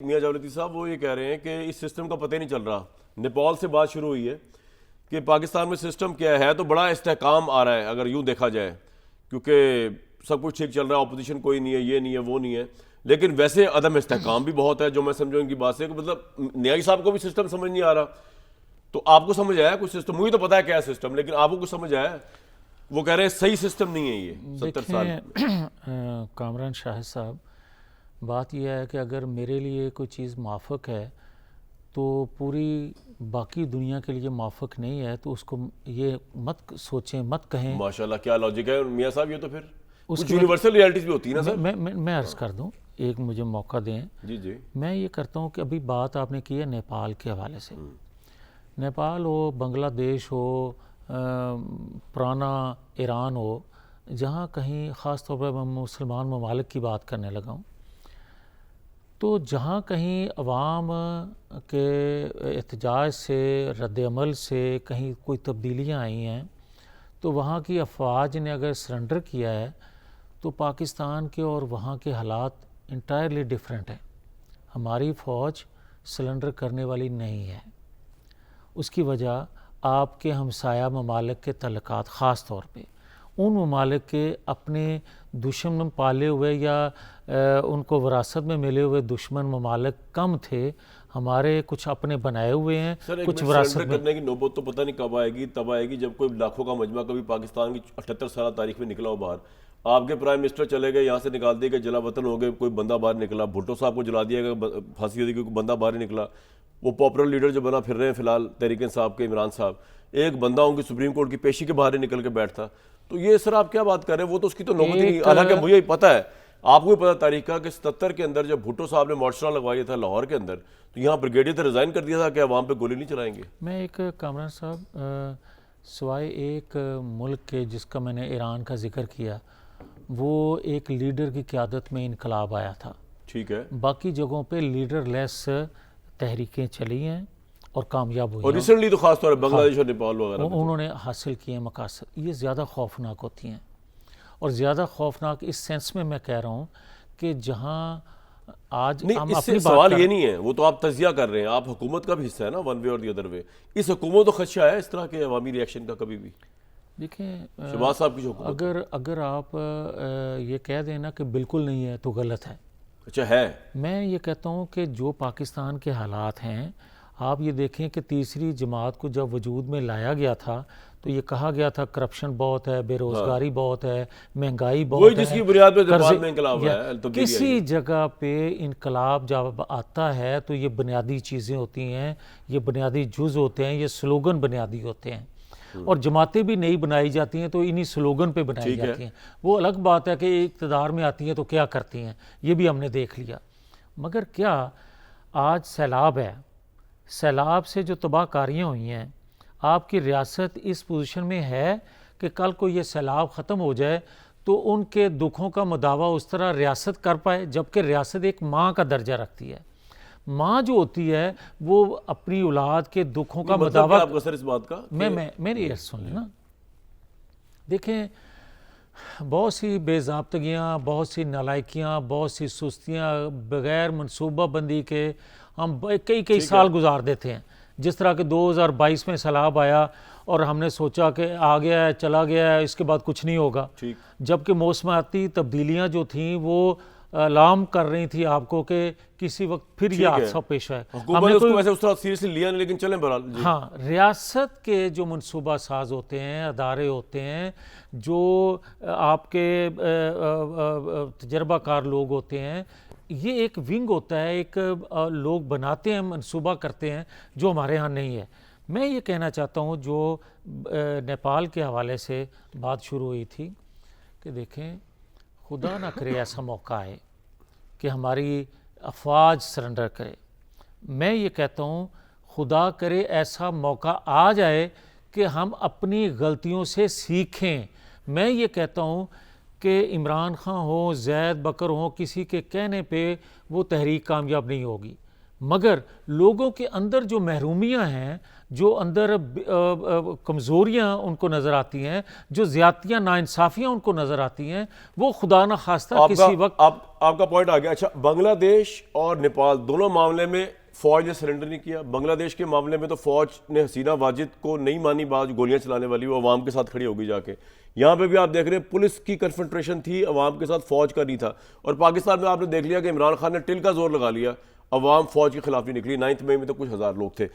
میاں جاولاتی صاحب وہ یہ کہہ رہے ہیں کہ اس سسٹم کا پتہ ہی نہیں چل رہا. نیپال سے بات شروع ہوئی ہے کہ پاکستان میں سسٹم کیا ہے, تو بڑا استحکام آ رہا ہے اگر یوں دیکھا جائے, کیونکہ سب کچھ ٹھیک چل رہا ہے, اپوزیشن کوئی نہیں ہے, یہ نہیں ہے, وہ نہیں ہے, لیکن ویسے عدم استحکام بھی بہت ہے. جو میں سمجھوں ان کی بات سے کہ مطلب نیائی صاحب کو بھی سسٹم سمجھ نہیں آ رہا. تو آپ کو سمجھ آیا کوئی سسٹم؟ مجھے تو پتا ہے کیا ہے سسٹم, لیکن آپ کو کچھ سمجھ آیا؟ وہ کہہ رہے ہیں صحیح سسٹم نہیں ہے یہ 70 سال میں. دیکھیں کامران شاہد صاحب, بات یہ ہے کہ اگر میرے لیے کوئی چیز موافق ہے تو پوری باقی دنیا کے لیے موافق نہیں ہے, تو اس کو یہ مت سوچیں, مت کہیں. ماشاءاللہ کیا لاجک ہے میاں صاحب, یہ تو پھر اس کچھ کی یونیورسل ریالٹیز بھی ہوتی ہے نا سر. میں عرض کر دوں, ایک مجھے موقع دیں. جی جی. میں یہ کرتا ہوں کہ ابھی بات آپ نے کی ہے نیپال کے حوالے سے. نیپال ہو, بنگلہ دیش ہو, پرانا ایران ہو, جہاں کہیں خاص طور پر میں مسلمان ممالک کی بات کرنے لگا ہوں, تو جہاں کہیں عوام کے احتجاج سے, رد عمل سے کہیں کوئی تبدیلیاں آئی ہیں, تو وہاں کی افواج نے اگر سرنڈر کیا ہے تو پاکستان کے اور وہاں کے حالات انٹائرلی ڈیفرنٹ ہیں. ہماری فوج سرنڈر کرنے والی نہیں ہے. اس کی وجہ آپ کے ہمسایہ ممالک کے تعلقات, خاص طور پہ ان ممالک کے اپنے دشمن پالے ہوئے یا ان کو وراثت میں ملے ہوئے دشمن ممالک کم تھے, ہمارے کچھ اپنے بنائے ہوئے ہیں. سر کچھ وراثت کرنے کی نوبت تو پتہ نہیں کب آئے گی, تب آئے گی جب کوئی لاکھوں کا مجمع کبھی پاکستان کی 78 سالہ تاریخ میں نکلا ہو باہر. آپ کے پرائم منسٹر چلے گئے, یہاں سے نکال دیے گئے, جلا وطن ہو گئے, کوئی بندہ باہر نکلا, بھٹو صاحب کو جلا دیا گیا, پھانسی ہو دی, کوئی بندہ باہر نکلا. وہ پاپولر لیڈر جو بنا پھر رہے ہیں فی الحال تحریک انصاف کے عمران صاحب, ایک بندہ ان کی سپریم کورٹ کی پیشی کے باہر نکل کے بیٹھتا. تو یہ سر آپ کیا بات کر رہے ہیں, وہ تو اس کی تو نوبت ہی نہیں. حالانکہ مجھے پتہ ہے, آپ کو بھی پتا تاریخ کا, کہ 77 کے اندر جب بھٹو صاحب نے معاشرہ لگوایا تھا لاہور کے اندر, تو یہاں بریگیڈیئر تو ریزائن کر دیا تھا کہ عوام پہ گولی نہیں چلائیں گے. میں ایک کامران صاحب, سوائے ایک ملک کے جس کا میں نے ایران کا ذکر کیا, وہ ایک لیڈر کی قیادت میں انقلاب آیا تھا. ٹھیک ہے. باقی جگہوں پہ لیڈر لیس تحریکیں چلی ہیں اور کامیاب ہوئی اور ہیں. ریسنٹلی تو خاص طور پر بنگلہ دیش اور نیپال وغیرہ انہوں نے حاصل کیے ہیں مقاصد. یہ زیادہ خوفناک ہوتی ہیں, اور زیادہ خوفناک اس سینس میں کہہ رہا ہوں کہ جہاں آج نہیں, ہم اس سے اپنی سوال یہ نہیں ہے, وہ تو آپ تجزیہ کر رہے ہیں, آپ حکومت کا بھی حصہ ہے نا, ون وے اور دی ادر وے. اس حکومت کو خدشہ ہے اس طرح کے عوامی ری ایکشن کا کبھی بھی؟ دیکھیں, شہباز صاحب کی جو حکومت اگر آپ یہ کہہ دیں نا کہ بالکل نہیں ہے تو غلط ہے. اچھا ہے. میں یہ کہتا ہوں کہ جو پاکستان کے حالات ہیں, آپ یہ دیکھیں کہ تیسری جماعت کو جب وجود میں لایا گیا تھا تو یہ کہا گیا تھا کرپشن بہت ہے, بے روزگاری بہت ہے, مہنگائی بہت ہے, وہی جس کی بنیاد پہ نیپال میں انقلاب ہوا ہے. کسی جگہ پہ انقلاب جب آتا ہے تو یہ بنیادی چیزیں ہوتی ہیں, یہ بنیادی جز ہوتے ہیں, یہ سلوگن بنیادی ہوتے ہیں, اور جماعتیں بھی نئی بنائی جاتی ہیں تو انہی سلوگن پہ بنائی جاتی ہیں. وہ الگ بات ہے کہ اقتدار میں آتی ہیں تو کیا کرتی ہیں, یہ بھی ہم نے دیکھ لیا. مگر کیا آج سیلاب ہے, سیلاب سے جو تباہ کاریاں ہوئی ہیں, آپ کی ریاست اس پوزیشن میں ہے کہ کل کو یہ سیلاب ختم ہو جائے تو ان کے دکھوں کا مداوع اس طرح ریاست کر پائے, جبکہ ریاست ایک ماں کا درجہ رکھتی ہے. ماں جو ہوتی ہے وہ اپنی اولاد کے دکھوں کا مداوع. آپ کو سر اس بات کا میری سن لینا. دیکھیں, بہت سی بے ضابطگیاں, بہت سی نالائکیاں, بہت سی سستیاں بغیر منصوبہ بندی کے ہم کئی سال گزار دیتے ہیں. جس طرح کہ 2022 میں سیلاب آیا اور ہم نے سوچا کہ آ گیا ہے, چلا گیا ہے, اس کے بعد کچھ نہیں ہوگا, جبکہ موسمیاتی تبدیلیاں جو تھیں وہ الارم کر رہی تھی آپ کو کہ کسی وقت پھر یہ حادثہ پیش ہے. حکومت نے اس کو ویسے اس طرح سیریسلی لیا نہیں, لیکن چلیں بہرحال. ہاں, ریاست کے جو منصوبہ ساز ہوتے ہیں, ادارے ہوتے ہیں, جو آپ کے تجربہ کار لوگ ہوتے ہیں, یہ ایک ونگ ہوتا ہے, ایک لوگ بناتے ہیں, منصوبہ کرتے ہیں, جو ہمارے ہاں نہیں ہے. میں یہ کہنا چاہتا ہوں, جو نیپال کے حوالے سے بات شروع ہوئی تھی, کہ دیکھیں خدا نہ کرے ایسا موقع آئے کہ ہماری افواج سرنڈر کرے. میں یہ کہتا ہوں خدا کرے ایسا موقع آ جائے کہ ہم اپنی غلطیوں سے سیکھیں. میں یہ کہتا ہوں کہ عمران خان ہو, زید بکر ہو, کسی کے کہنے پہ وہ تحریک کامیاب نہیں ہوگی. مگر لوگوں کے اندر جو محرومیاں ہیں، جو اندر کمزوریاں ان کو نظر آتی ہیں، جو زیادتیاں ناانصافیاں ان کو نظر آتی ہیں، وہ خدا نہ خواستہ کسی وقت آپ کا پوائنٹ آ گیا. اچھا، بنگلہ دیش اور نیپال دونوں معاملے میں فوج نے سرنڈر نہیں کیا. بنگلہ دیش کے معاملے میں تو فوج نے حسینہ واجد کو نہیں مانی بات، گولیاں چلانے والی، وہ عوام کے ساتھ کھڑی ہو گئی جا کے. یہاں پہ بھی آپ دیکھ رہے ہیں پولیس کی کنفنٹریشن تھی عوام کے ساتھ، فوج کا نہیں تھا. اور پاکستان میں آپ نے دیکھ لیا کہ عمران خان نے ٹل کا زور لگا لیا، عوام فوج کے خلاف نہیں نکلی. 9 مئی میں تو کچھ ہزار لوگ تھے.